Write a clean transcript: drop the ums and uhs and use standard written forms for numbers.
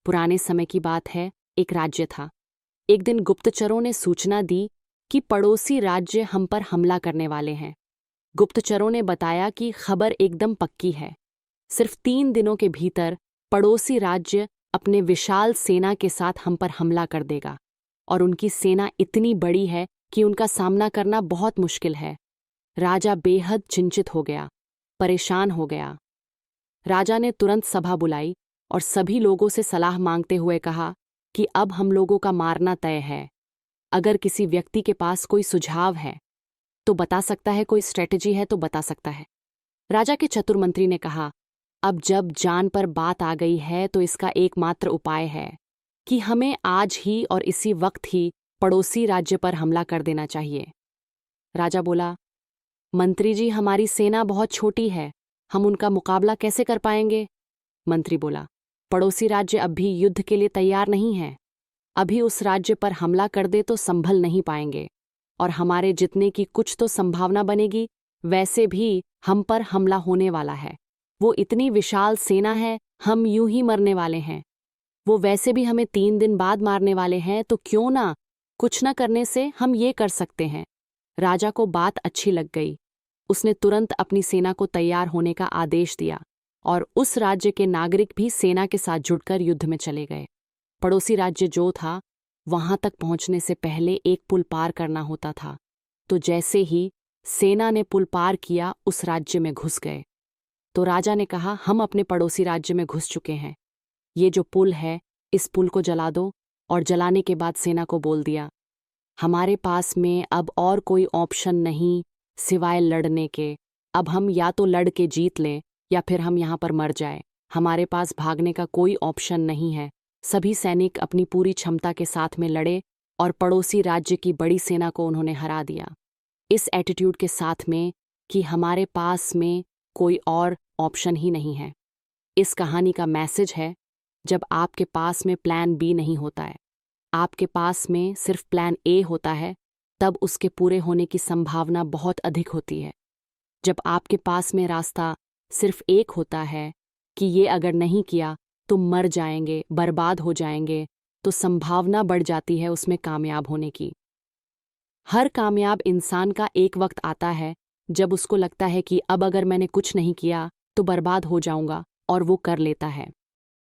पुराने समय की बात है, एक राज्य था। एक दिन गुप्तचरों ने सूचना दी कि पड़ोसी राज्य हम पर हमला करने वाले हैं। गुप्तचरों ने बताया कि खबर एकदम पक्की है। सिर्फ 3 दिनों के भीतर पड़ोसी राज्य अपने विशाल सेना के साथ हम पर हमला कर देगा, और उनकी सेना इतनी बड़ी है कि उनका सामना करना बहुत मुश्किल है। राजा बेहद चिंतित हो गया, परेशान हो गया। राजा ने तुरंत सभा बुलाई और सभी लोगों से सलाह मांगते हुए कहा कि अब हम लोगों का मारना तय है। अगर किसी व्यक्ति के पास कोई सुझाव है तो बता सकता है, कोई स्ट्रेटजी है तो बता सकता है। राजा के चतुर मंत्री ने कहा, अब जब जान पर बात आ गई है तो इसका एकमात्र उपाय है कि हमें आज ही और इसी वक्त ही पड़ोसी राज्य पर हमला कर देना चाहिए। राजा बोला, मंत्री जी, हमारी सेना बहुत छोटी है, हम उनका मुकाबला कैसे कर पाएंगे? मंत्री बोला, पड़ोसी राज्य अब भी युद्ध के लिए तैयार नहीं है। अभी उस राज्य पर हमला कर दे तो संभल नहीं पाएंगे, और हमारे जितने की कुछ तो संभावना बनेगी। वैसे भी हम पर हमला होने वाला है। वो इतनी विशाल सेना है, हम यूं ही मरने वाले हैं। वो वैसे भी हमें 3 दिन बाद मारने वाले हैं, तो क्यों ना कुछ न करने से हम ये कर सकते हैं। राजा को बात अच्छी लग गई। उसने तुरंत अपनी सेना को तैयार होने का आदेश दिया, और उस राज्य के नागरिक भी सेना के साथ जुड़कर युद्ध में चले गए। पड़ोसी राज्य जो था, वहां तक पहुंचने से पहले एक पुल पार करना होता था। तो जैसे ही सेना ने पुल पार किया, उस राज्य में घुस गए। तो राजा ने कहा, हम अपने पड़ोसी राज्य में घुस चुके हैं। ये जो पुल है, इस पुल को जला दो। और जलाने के बाद सेना को बोल दिया, हमारे पास में अब और कोई ऑप्शन नहीं सिवाय लड़ने के। अब हम या तो लड़ के जीत लें या फिर हम यहाँ पर मर जाए। हमारे पास भागने का कोई ऑप्शन नहीं है। सभी सैनिक अपनी पूरी क्षमता के साथ में लड़े और पड़ोसी राज्य की बड़ी सेना को उन्होंने हरा दिया, इस एटीट्यूड के साथ में कि हमारे पास में कोई और ऑप्शन ही नहीं है। इस कहानी का मैसेज है, जब आपके पास में प्लान बी नहीं होता है, आपके पास में सिर्फ प्लान ए होता है, तब उसके पूरे होने की संभावना बहुत अधिक होती है। जब आपके पास में रास्ता सिर्फ एक होता है कि ये अगर नहीं किया तो मर जाएंगे, बर्बाद हो जाएंगे, तो संभावना बढ़ जाती है उसमें कामयाब होने की। हर कामयाब इंसान का एक वक्त आता है जब उसको लगता है कि अब अगर मैंने कुछ नहीं किया तो बर्बाद हो जाऊंगा, और वो कर लेता है।